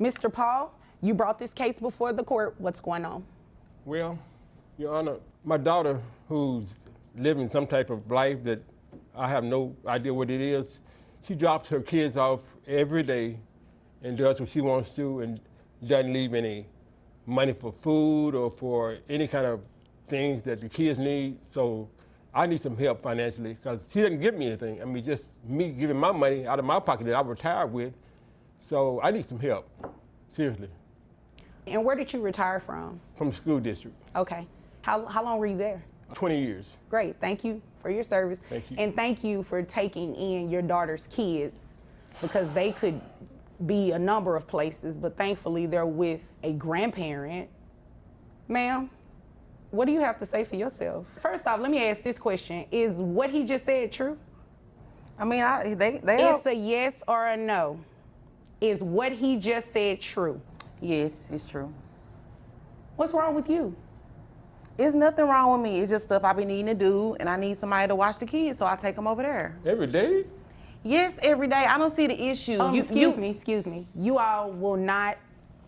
Mr. Paul, you brought this case before the court. What's going on? Well, Your Honor, my daughter, who's living some type of life that I have no idea what it is, she drops her kids off every day and does what she wants to and doesn't leave any money for food or for any kind of things that the kids need. So I need some help financially because she doesn't give me anything. I mean, just me giving my money out of my pocket that I retired with. So I need some help, seriously. And where did you retire from? From the school district. Okay. How long were you there? 20 years. Great. Thank you for your service. Thank you. And thank you for taking in your daughter's kids because they could be a number of places, but thankfully they're with a grandparent. Ma'am, what do you have to say for yourself? First off, let me ask this question. Is what he just said true? I mean, It's a yes or a no. Is what he just said true? Yes, it's true. What's wrong with you? There's nothing wrong with me. It's just stuff I be needing to do, and I need somebody to watch the kids, so I take them over there. Every day? Yes, every day. I don't see the issue. Excuse me. You all will not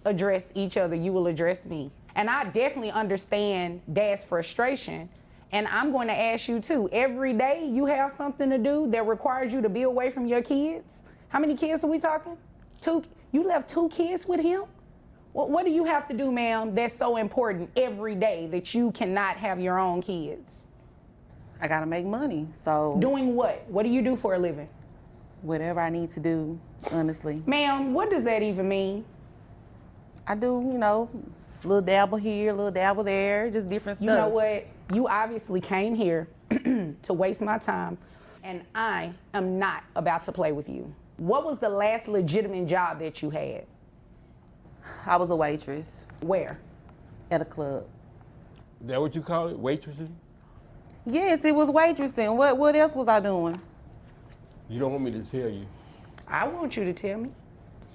address each other. You will address me. And I definitely understand Dad's frustration. And I'm going to ask you too. Every day you have something to do that requires you to be away from your kids. How many kids are we talking? 2. You left 2 kids with him? What do you have to do, ma'am, that's so important every day that you cannot have your own kids? I gotta make money, so. Doing what? What do you do for a living? Whatever I need to do, honestly. Ma'am, what does that even mean? I do, little dabble here, little dabble there, just different stuff. You know what? You obviously came here to waste my time, and I am not about to play with you. What was the last legitimate job that you had? I was a waitress. Where? At a club. Is that what you call it, waitressing? Yes, it was waitressing. What else was I doing? You don't want me to tell you. I want you to tell me.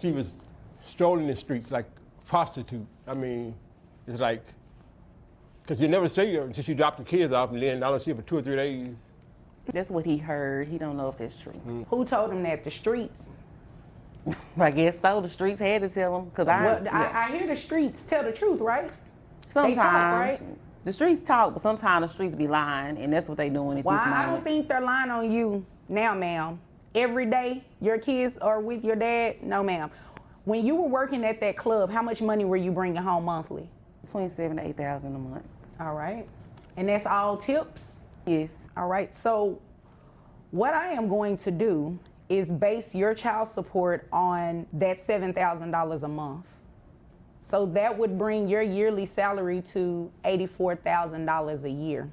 She was strolling the streets like a prostitute. I mean, it's like, because you never see her until she dropped the kids off and then I don't see her for 2 or 3 days. That's what he heard. He don't know if that's true. Who told him that? The streets? I guess so. The streets had to tell him. I hear the streets tell the truth, right? Sometimes. They talk, right? The streets talk, but sometimes the streets be lying, and that's what they doing at this moment. I don't think they're lying on you now, ma'am. Every day your kids are with your dad? No, ma'am. When you were working at that club, how much money were you bringing home monthly? Between $7,000 to $8,000 a month. All right. And that's all tips? Yes. All right. So what I am going to do is base your child support on that $7,000 a month. So that would bring your yearly salary to $84,000 a year.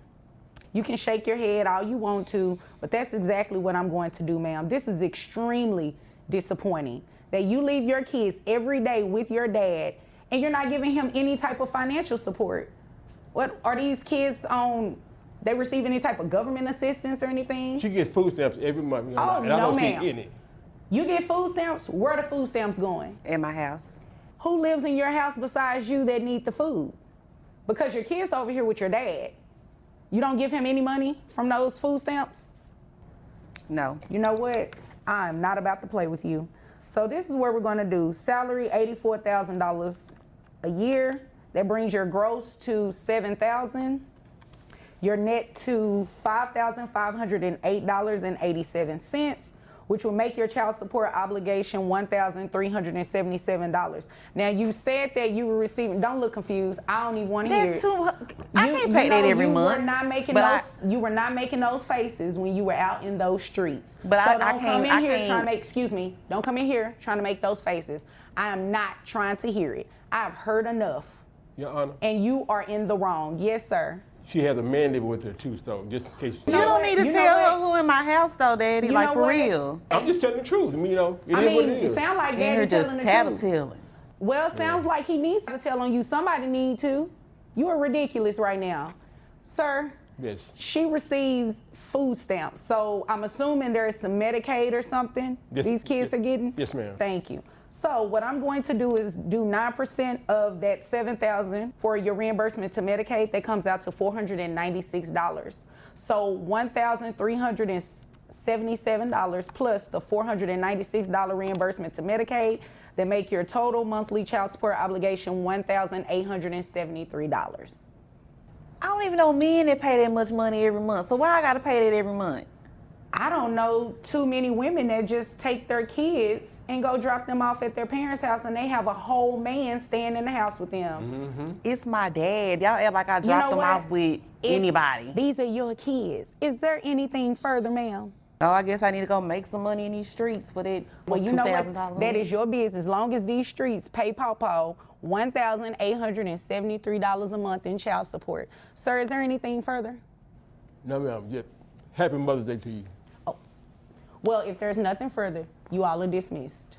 You can shake your head all you want to, but that's exactly what I'm going to do, ma'am. This is extremely disappointing that you leave your kids every day with your dad and you're not giving him any type of financial support. What are these kids on? They receive any type of government assistance or anything? She gets food stamps every month. Oh, and I don't ma'am. see any. You get food stamps? Where are the food stamps going? In my house. Who lives in your house besides you that need the food? Because your kid's over here with your dad. You don't give him any money from those food stamps? No. You know what? I'm not about to play with you. So this is what we're gonna do. Salary, $84,000 a year. That brings your gross to $7,000. Your net to $5,508.87, which will make your child support obligation $1,377. Now you said that you were receiving, don't look confused. I don't even want to hear That's it. too, I can't pay that every month. You were not making those faces when you were out in those streets. But so don't come in here trying to make, excuse me, don't come in here trying to make those faces. I am not trying to hear it. I've heard enough. Your Honor. And you are in the wrong. Yes, sir. She has a man living with her too, so just in case. You don't need to tell her who in my house though, Daddy, like for real. I'm just telling the truth. I mean, it is what it is. It sounds like Daddy telling just the truth. tattling. Well, it sounds like he needs to tell on you. Somebody need to. You are ridiculous right now. Sir, yes. She receives food stamps, so I'm assuming there is some Medicaid or something these kids are getting? Yes, ma'am. Thank you. So what I'm going to do is do 9% of that $7,000 for your reimbursement to Medicaid. That comes out to $496. So $1,377 plus the $496 reimbursement to Medicaid. that make your total monthly child support obligation $1,873. I don't even know men that pay that much money every month. So why I gotta pay that every month? I don't know too many women that just take their kids and go drop them off at their parents' house and they have a whole man staying in the house with them. It's my dad. Y'all act like I know dropped them what? off with anybody. These are your kids. Is there anything further, ma'am? Oh, I guess I need to go make some money in these streets for that. Well, you know what? $2,000. That is your business. As long as these streets pay Pawpaw $1,873 a month in child support. Sir, is there anything further? No, ma'am. Yep. Happy Mother's Day to you. Well, if there's nothing further, you all are dismissed.